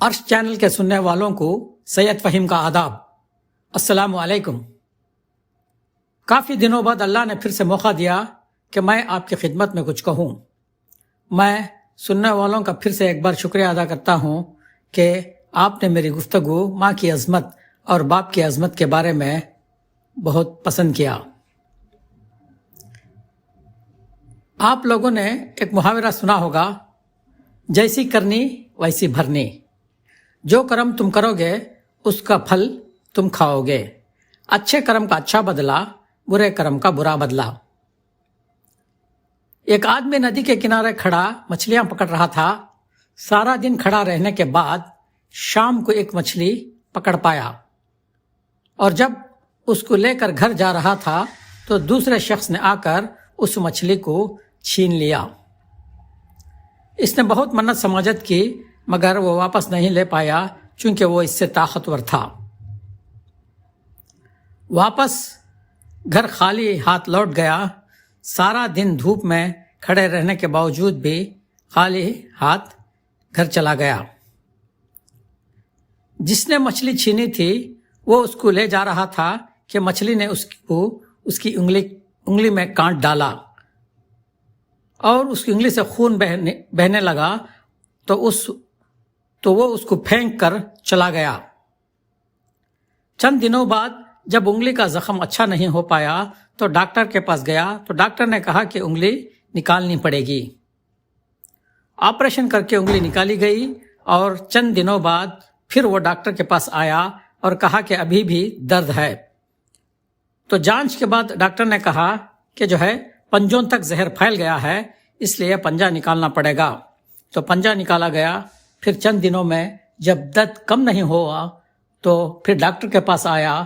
عرش چینل کے سننے والوں کو سید فہیم کا آداب۔ السلام علیکم۔ کافی دنوں بعد اللہ نے پھر سے موقع دیا کہ میں آپ کی خدمت میں کچھ کہوں۔ میں سننے والوں کا پھر سے ایک بار شکریہ ادا کرتا ہوں کہ آپ نے میری گفتگو ماں کی عظمت اور باپ کی عظمت کے بارے میں بہت پسند کیا۔ آپ لوگوں نے ایک محاورہ سنا ہوگا، جیسی کرنی ویسی بھرنی۔ جو کرم تم کرو گے اس کا پھل تم کھاؤ گے۔ اچھے کرم کا اچھا بدلہ، برے کرم کا برا بدلہ۔ ایک آدمی ندی کے کنارے کھڑا مچھلیاں پکڑ رہا تھا۔ سارا دن کھڑا رہنے کے بعد شام کو ایک مچھلی پکڑ پایا، اور جب اس کو لے کر گھر جا رہا تھا تو دوسرے شخص نے آ کر اس مچھلی کو چھین لیا۔ اس نے بہت منت سماجت کی، مگر وہ واپس نہیں لے پایا چونکہ وہ اس سے طاقتور تھا۔ واپس گھر خالی ہاتھ لوٹ گیا۔ سارا دن دھوپ میں کھڑے رہنے کے باوجود بھی خالی ہاتھ گھر چلا گیا۔ جس نے مچھلی چھینی تھی وہ اس کو لے جا رہا تھا کہ مچھلی نے اس کی انگلی میں کانٹ ڈالا اور اس کی انگلی سے خون بہنے لگا تو وہ اس کو پھینک کر چلا گیا۔ چند دنوں بعد جب انگلی کا زخم اچھا نہیں ہو پایا تو ڈاکٹر کے پاس گیا تو ڈاکٹر نے کہا کہ انگلی نکالنی پڑے گی۔ آپریشن کر کے انگلی نکالی گئی، اور چند دنوں بعد پھر وہ ڈاکٹر کے پاس آیا اور کہا کہ ابھی بھی درد ہے۔ تو جانچ کے بعد ڈاکٹر نے کہا کہ پنجوں تک زہر پھیل گیا ہے، اس لیے پنجہ نکالنا پڑے گا۔ تو پنجہ نکالا گیا۔ پھر چند دنوں میں جب درد کم نہیں ہوا تو پھر ڈاکٹر کے پاس آیا۔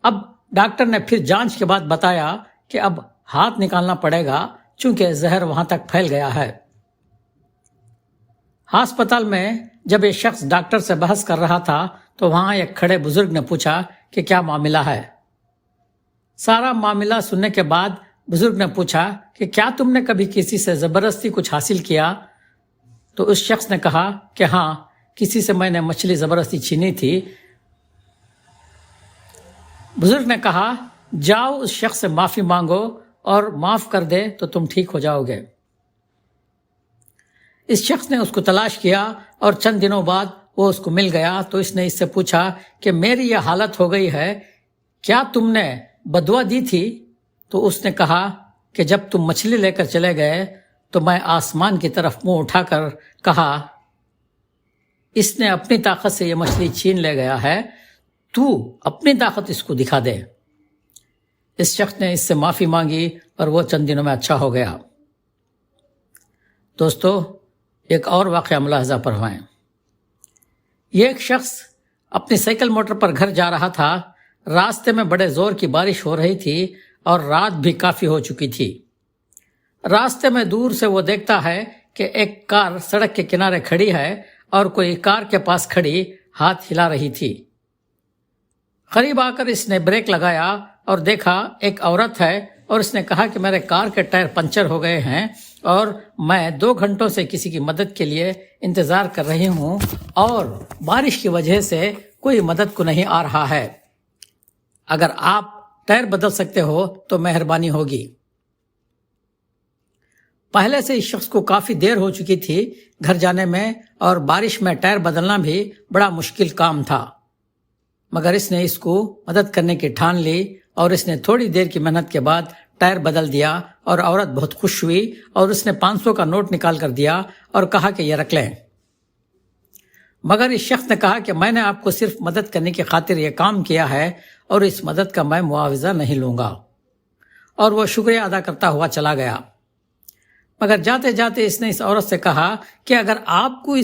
اب ڈاکٹر نے پھر جانچ کے بعد بتایا کہ اب ہاتھ نکالنا پڑے گا چونکہ زہر وہاں تک پھیل گیا ہے۔ ہسپتال میں جب یہ شخص ڈاکٹر سے بحث کر رہا تھا تو وہاں ایک کھڑے بزرگ نے پوچھا کہ کیا معاملہ ہے۔ سارا معاملہ سننے کے بعد بزرگ نے پوچھا کہ کیا تم نے کبھی کسی سے زبردستی کچھ حاصل کیا؟ تو اس شخص نے کہا کہ ہاں، کسی سے میں نے مچھلی زبردستی چھینی تھی۔ بزرگ نے کہا جاؤ اس شخص سے معافی مانگو اور معاف کر دے تو تم ٹھیک ہو جاؤ گے۔ اس شخص نے اس کو تلاش کیا اور چند دنوں بعد وہ اس کو مل گیا تو اس نے اس سے پوچھا کہ میری یہ حالت ہو گئی ہے، کیا تم نے بدوا دی تھی؟ تو اس نے کہا کہ جب تم مچھلی لے کر چلے گئے تو میں آسمان کی طرف منہ اٹھا کر کہا اس نے اپنی طاقت سے یہ مچھلی چھین لے گیا ہے، تو اپنی طاقت اس کو دکھا دے۔ اس شخص نے اس سے معافی مانگی اور وہ چند دنوں میں اچھا ہو گیا۔ دوستو، ایک اور واقعہ ملاحظہ فرمائیں۔ یہ ایک شخص اپنی سائیکل موٹر پر گھر جا رہا تھا۔ راستے میں بڑے زور کی بارش ہو رہی تھی اور رات بھی کافی ہو چکی تھی۔ راستے میں دور سے وہ دیکھتا ہے کہ ایک کار سڑک کے کنارے کھڑی ہے اور کوئی کار کے پاس کھڑی ہاتھ ہلا رہی تھی۔ قریب آ کر اس نے بریک لگایا اور دیکھا ایک عورت ہے، اور اس نے کہا کہ میرے کار کے ٹائر پنچر ہو گئے ہیں اور میں 2 گھنٹوں سے کسی کی مدد کے لیے انتظار کر رہی ہوں اور بارش کی وجہ سے کوئی مدد کو نہیں آ رہا ہے۔ اگر آپ ٹائر بدل سکتے ہو تو مہربانی ہوگی۔ پہلے سے اس شخص کو کافی دیر ہو چکی تھی گھر جانے میں، اور بارش میں ٹائر بدلنا بھی بڑا مشکل کام تھا، مگر اس نے اس کو مدد کرنے کی ٹھان لی اور اس نے تھوڑی دیر کی محنت کے بعد ٹائر بدل دیا، اور عورت بہت خوش ہوئی اور اس نے 500 کا نوٹ نکال کر دیا اور کہا کہ یہ رکھ لیں۔ مگر اس شخص نے کہا کہ میں نے آپ کو صرف مدد کرنے کی خاطر یہ کام کیا ہے اور اس مدد کا میں معاوضہ نہیں لوں گا، اور وہ شکریہ ادا کرتا ہوا چلا گیا۔ مگر جاتے جاتے اس نے اس عورت سے کہا کہ اگر آپ کو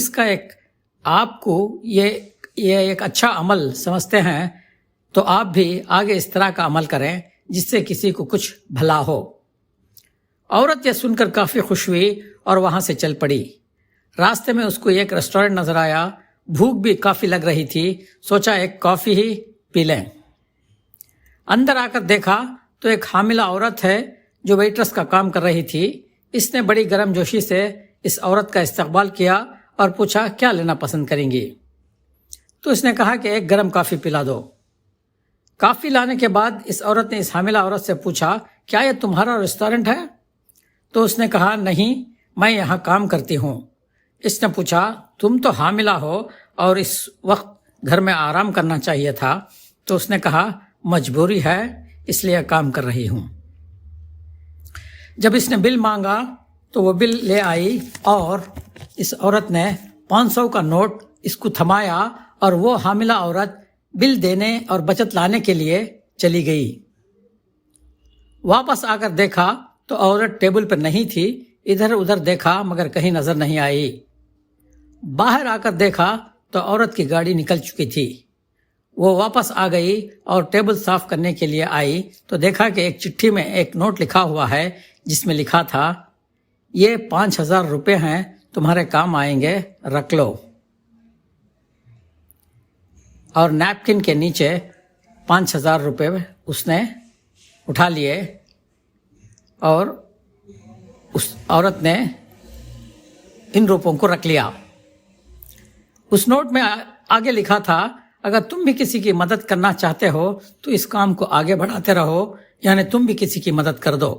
یہ ایک اچھا عمل سمجھتے ہیں تو آپ بھی آگے اس طرح کا عمل کریں جس سے کسی کو کچھ بھلا ہو۔ عورت یہ سن کر کافی خوش ہوئی اور وہاں سے چل پڑی۔ راستے میں اس کو ایک ریسٹورنٹ نظر آیا۔ بھوک بھی کافی لگ رہی تھی، سوچا ایک کافی ہی پی لیں۔ اندر آ کر دیکھا تو ایک حاملہ عورت ہے جو ویٹرس کا کام کر رہی تھی۔ اس نے بڑی گرم جوشی سے اس عورت کا استقبال کیا اور پوچھا کیا لینا پسند کریں گی۔ تو اس نے کہا کہ ایک گرم کافی پلا دو۔ کافی لانے کے بعد اس عورت نے اس حاملہ عورت سے پوچھا، کیا یہ تمہارا ریسٹورنٹ ہے؟ تو اس نے کہا، نہیں، میں یہاں کام کرتی ہوں۔ اس نے پوچھا، تم تو حاملہ ہو اور اس وقت گھر میں آرام کرنا چاہیے تھا۔ تو اس نے کہا، مجبوری ہے، اس لیے کام کر رہی ہوں۔ جب اس نے بل مانگا تو وہ بل لے آئی اور اس عورت نے 500 کا نوٹ اس کو تھمایا اور وہ حاملہ عورت بل دینے اور بچت لانے کے لیے چلی گئی۔ واپس آ کر دیکھا تو عورت ٹیبل پر نہیں تھی، ادھر ادھر دیکھا مگر کہیں نظر نہیں آئی۔ باہر آ کر دیکھا تو عورت کی گاڑی نکل چکی تھی۔ وہ واپس آ گئی اور ٹیبل صاف کرنے کے لیے آئی تو دیکھا کہ ایک چٹھی میں ایک نوٹ لکھا ہوا ہے جس میں لکھا تھا، یہ 5000 روپے ہیں، تمہارے کام آئیں گے، رکھ لو۔ اور نیپکن کے نیچے 5000 روپے اس نے اٹھا لیے اور اس عورت نے ان روپوں کو رکھ لیا۔ اس نوٹ میں آگے لکھا تھا، اگر تم بھی کسی کی مدد کرنا چاہتے ہو تو اس کام کو آگے بڑھاتے رہو، یعنی تم بھی کسی کی مدد کر دو۔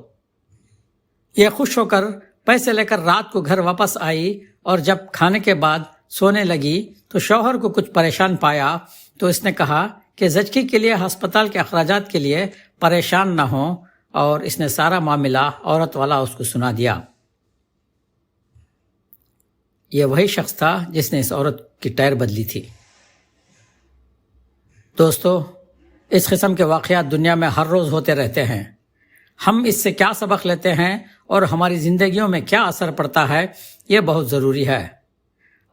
یہ خوش ہو کر پیسے لے کر رات کو گھر واپس آئی اور جب کھانے کے بعد سونے لگی تو شوہر کو کچھ پریشان پایا تو اس نے کہا کہ زچگی کے لیے ہسپتال کے اخراجات کے لیے پریشان نہ ہوں، اور اس نے سارا معاملہ عورت والا اس کو سنا دیا۔ یہ وہی شخص تھا جس نے اس عورت کی ٹائر بدلی تھی۔ دوستو، اس قسم کے واقعات دنیا میں ہر روز ہوتے رہتے ہیں۔ ہم اس سے کیا سبق لیتے ہیں اور ہماری زندگیوں میں کیا اثر پڑتا ہے، یہ بہت ضروری ہے۔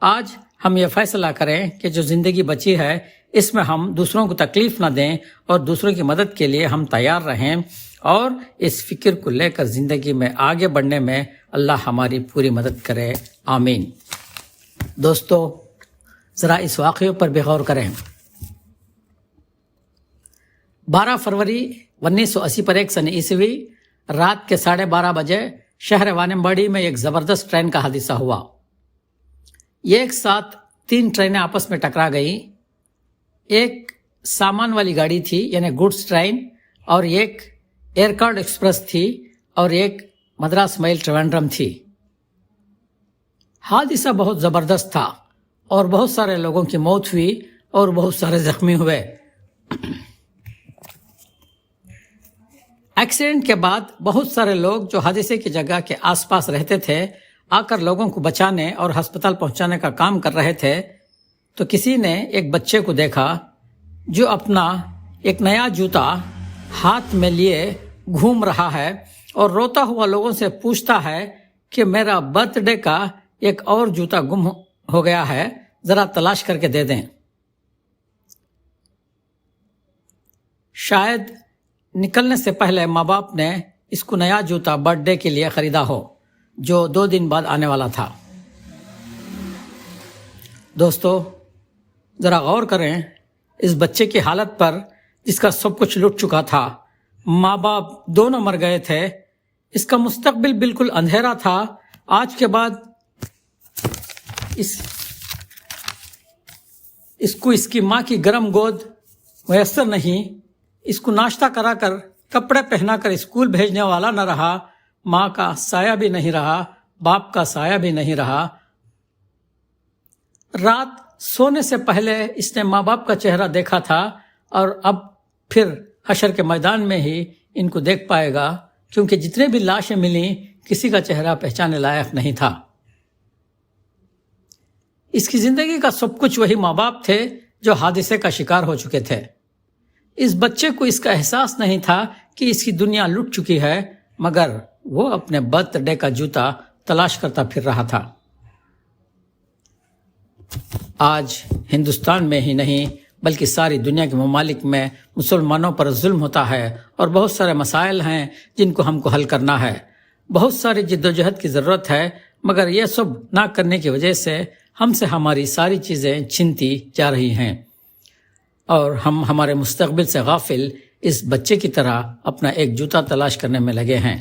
آج ہم یہ فیصلہ کریں کہ جو زندگی بچی ہے اس میں ہم دوسروں کو تکلیف نہ دیں اور دوسروں کی مدد کے لیے ہم تیار رہیں، اور اس فکر کو لے کر زندگی میں آگے بڑھنے میں اللہ ہماری پوری مدد کرے، آمین۔ دوستو، ذرا اس واقعے پر بھی غور کریں۔ 12 فروری 1980 پر ایک سن عیسوی رات کے 12:30 بجے شہر وانمباڑی میں ایک زبردست ٹرین کا حادثہ ہوا۔ یہ ایک ساتھ 3 ٹرینیں آپس میں ٹکرا گئیں۔ ایک سامان والی گاڑی تھی، یعنی گڈس ٹرین، اور ایک ایئرکارڈ ایکسپریس تھی، اور ایک مدراس میل ٹریونڈرم تھی۔ حادثہ بہت زبردست تھا اور بہت سارے لوگوں کی موت ہوئی اور بہت سارے زخمی ہوئے۔ ایکسیڈنٹ کے بعد بہت سارے لوگ جو حادثے کی جگہ کے آس پاس رہتے تھے آ کر لوگوں کو بچانے اور ہسپتال پہنچانے کا کام کر رہے تھے، تو کسی نے ایک بچے کو دیکھا جو اپنا ایک نیا جوتا ہاتھ میں لیے گھوم رہا ہے اور روتا ہوا لوگوں سے پوچھتا ہے کہ میرا برتھ ڈے کا ایک اور جوتا گم ہو گیا ہے، ذرا تلاش کر کے دے دیں۔ شاید نکلنے سے پہلے ماں باپ نے اس کو نیا جوتا برتھ ڈے کے لیے خریدا ہو جو 2 دن بعد آنے والا تھا۔ دوستو، ذرا غور کریں اس بچے کی حالت پر جس کا سب کچھ لٹ چکا تھا۔ ماں باپ دونوں مر گئے تھے، اس کا مستقبل بالکل اندھیرا تھا۔ آج کے بعد اس کو اس کی ماں کی گرم گود میسر نہیں، اس کو ناشتہ کرا کر کپڑے پہنا کر اسکول بھیجنے والا نہ رہا، ماں کا سایہ بھی نہیں رہا، باپ کا سایہ بھی نہیں رہا۔ رات سونے سے پہلے اس نے ماں باپ کا چہرہ دیکھا تھا، اور اب پھر حشر کے میدان میں ہی ان کو دیکھ پائے گا، کیونکہ جتنے بھی لاشیں ملیں کسی کا چہرہ پہچانے لائق نہیں تھا۔ اس کی زندگی کا سب کچھ وہی ماں باپ تھے جو حادثے کا شکار ہو چکے تھے۔ اس بچے کو اس کا احساس نہیں تھا کہ اس کی دنیا لٹ چکی ہے، مگر وہ اپنے برتھ ڈے کا جوتا تلاش کرتا پھر رہا تھا۔ آج ہندوستان میں ہی نہیں بلکہ ساری دنیا کے ممالک میں مسلمانوں پر ظلم ہوتا ہے، اور بہت سارے مسائل ہیں جن کو ہم کو حل کرنا ہے۔ بہت ساری جد و جہد کی ضرورت ہے، مگر یہ سب نہ کرنے کی وجہ سے ہم سے ہماری ساری چیزیں چھنتی جا رہی ہیں، اور ہم ہمارے مستقبل سے غافل اس بچے کی طرح اپنا ایک جوتا تلاش کرنے میں لگے ہیں۔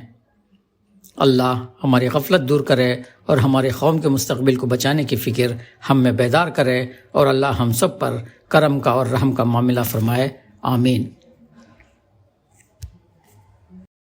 اللہ ہماری غفلت دور کرے اور ہمارے قوم کے مستقبل کو بچانے کی فکر ہم میں بیدار کرے، اور اللہ ہم سب پر کرم کا اور رحم کا معاملہ فرمائے، آمین۔